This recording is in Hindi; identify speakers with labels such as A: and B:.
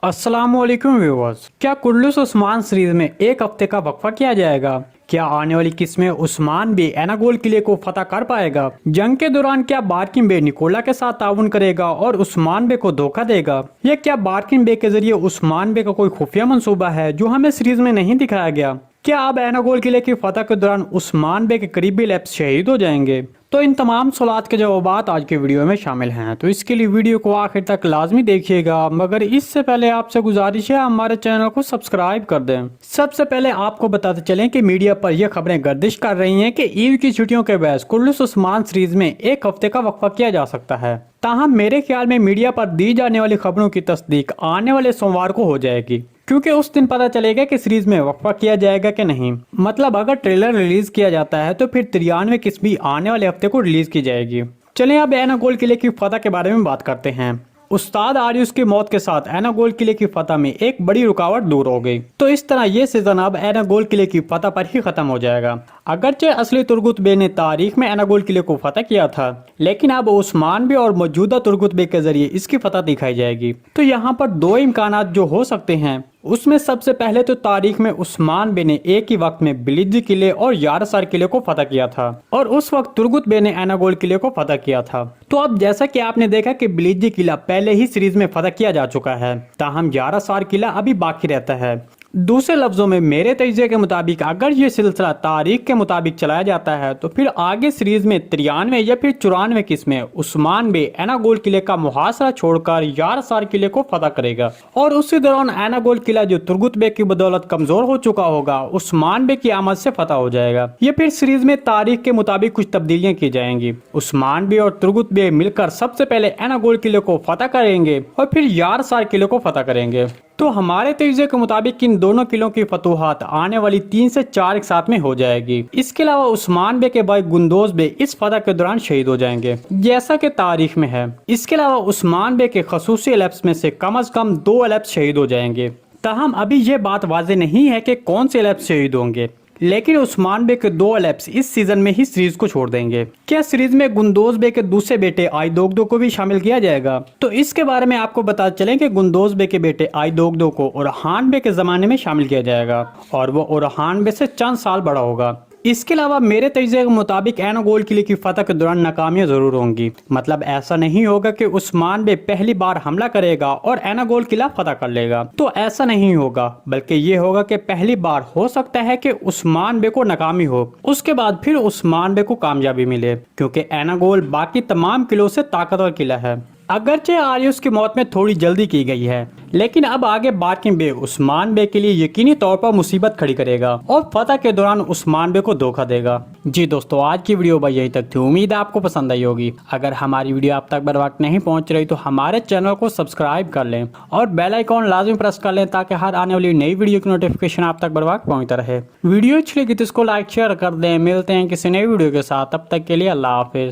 A: अस्सलामुअलैकुम व्यूअर्स। क्या कुर्लुस उस्मान सीरीज में एक हफ्ते का वक्फा किया जाएगा? क्या आने वाली किस्त में उस्मान बे एनागोल किले को फतह कर पाएगा? जंग के दौरान क्या बार्किन बे निकोला के साथ ताउन करेगा और उस्मान बे को धोखा देगा? या क्या बार्किन बे के जरिए उस्मान बे का कोई खुफिया मंसूबा है जो हमें सीरीज में नहीं दिखाया गया? क्या अब एनागोल किले की फतह के दौरान उस्मान बे के करीबी लैप्स शहीद हो जाएंगे? तो इन तमाम सवालात के जवाब आज के वीडियो में शामिल हैं, तो इसके लिए वीडियो को आखिर तक लाजमी देखिएगा। मगर इससे पहले आपसे गुजारिश है हमारे चैनल को सब्सक्राइब कर दें। सबसे पहले आपको बताते चलें कि मीडिया पर यह खबरें गर्दिश कर रही हैं कि ईद की छुट्टियों के बाद कुर्लुस उस्मान सीरीज में एक हफ्ते का वक्फा किया जा सकता है। ताहम मेरे ख्याल में मीडिया पर दी जाने वाली खबरों की तस्दीक आने वाले सोमवार को हो जाएगी, क्योंकि उस दिन पता चलेगा कि सीरीज में वक्फा किया जाएगा कि नहीं। मतलब अगर ट्रेलर रिलीज किया जाता है तो फिर 93वीं किस्त भी आने वाले हफ्ते को रिलीज की जाएगी। चलिए अब एनागोल किले की फतह के बारे में बात करते हैं। उस्ताद आरियुस की मौत के साथ एनागोल किले की फतह में एक बड़ी रुकावट दूर हो गई, तो इस तरह ये सीजन अब एनागोल किले की फतह पर ही खत्म हो जाएगा। अगरचे असली तुर्गुत बे ने तारीख में एनागोल किले को फतह किया था, लेकिन अब उस्मान बे और मौजूदा तुर्गुत बे के जरिए इसकी फतह दिखाई जाएगी। तो यहाँ पर दो इम्कानात जो हो सकते हैं, उसमें सबसे पहले तो तारीख में उस्मान बे ने एक ही वक्त में बिलिज्जी किले और यारसार किले को फतह किया था और उस वक्त तुर्गुत बे ने एनागोल किले को फतह किया था। तो अब जैसा कि आपने देखा कि बिलिज्जी किला पहले ही सीरीज में फतह किया जा चुका है, ताहम यारसार किला अभी बाकी रहता है। दूसरे लफ्जों में मेरे तजज़िये के मुताबिक अगर ये सिलसिला तारीख के मुताबिक चलाया जाता है तो फिर आगे सीरीज में 93 या फिर 94 किस्त में उस्मान बे एनागोल किले का मुहासरा छोड़कर यारसार किले को फतह करेगा और उसी दौरान एनागोल किला जो तुर्गुत बे की बदौलत कमजोर हो चुका होगा उस्मान बे की आमद से फतह हो जाएगा। ये फिर सीरीज में तारीख के मुताबिक कुछ तब्दीलियां की जाएंगी। उस्मान बे और तुर्गुत बे मिलकर सबसे पहले एनागोल किले को फतह करेंगे और फिर यारसार किले को फतह करेंगे। तो हमारे तजज़िये के मुताबिक इन दोनों किलों की फतूहात आने वाली 3 से 4 एक साथ में हो जाएगी। इसके अलावा उस्मान बे के भाई गुंदोज बे इस फतह के दौरान शहीद हो जाएंगे, जैसा कि तारीख में है। इसके अलावा उस्मान बे के खसूसी एलेप्स में से कम दो एलेप्स शहीद हो जाएंगे। ताहम अभी यह बात वाज़ेह नहीं है कि कौन से एलेप्स शहीद होंगे, लेकिन उस्मान बे के दो एलेप्स इस सीजन में ही सीरीज को छोड़ देंगे। क्या सीरीज में गुंदोज बे के दूसरे बेटे आइदोगदो को भी शामिल किया जाएगा? तो इसके बारे में आपको बता चलें कि गुंदोज बे के बेटे आइदोगदो को ओरहान बे के जमाने में शामिल किया जाएगा और वो ओरहान बे से चंद साल बड़ा होगा। इसके अलावा मेरे तजज़िये के मुताबिक एनागोल किले की फतह के दौरान नाकामियां जरूर होंगी। मतलब ऐसा नहीं होगा कि उस्मान बे पहली बार हमला करेगा और एनागोल किला फतह कर लेगा, तो ऐसा नहीं होगा, बल्कि ये होगा कि पहली बार हो सकता है कि उस्मान बे को नाकामी हो, उसके बाद फिर उस्मान बे को कामयाबी मिले, क्योंकि एनागोल बाकी तमाम किलों से ताकतवर किला है। अगरचे आरियुस की मौत में थोड़ी जल्दी की गई है, लेकिन अब आगे बार्किन बे उस्मान बे के लिए यकीनी तौर पर मुसीबत खड़ी करेगा और फतह के दौरान उस्मान बे को धोखा देगा। जी दोस्तों, आज की वीडियो बस यहीं तक थी। उम्मीद है आपको पसंद आई होगी। अगर हमारी वीडियो आप तक बर वक्त नहीं पहुंच रही तो हमारे चैनल को सब्सक्राइब कर लें और बेल आइकॉन लाजमी प्रेस कर लें, ताकि हर आने वाली नई वीडियो की नोटिफिकेशन आप तक बर वक्त पहुंचता रहे। वीडियो अच्छी लगी तो इसको लाइक शेयर कर दें। मिलते हैं किसी नई वीडियो के साथ, तब तक के लिए अल्लाह हाफिज।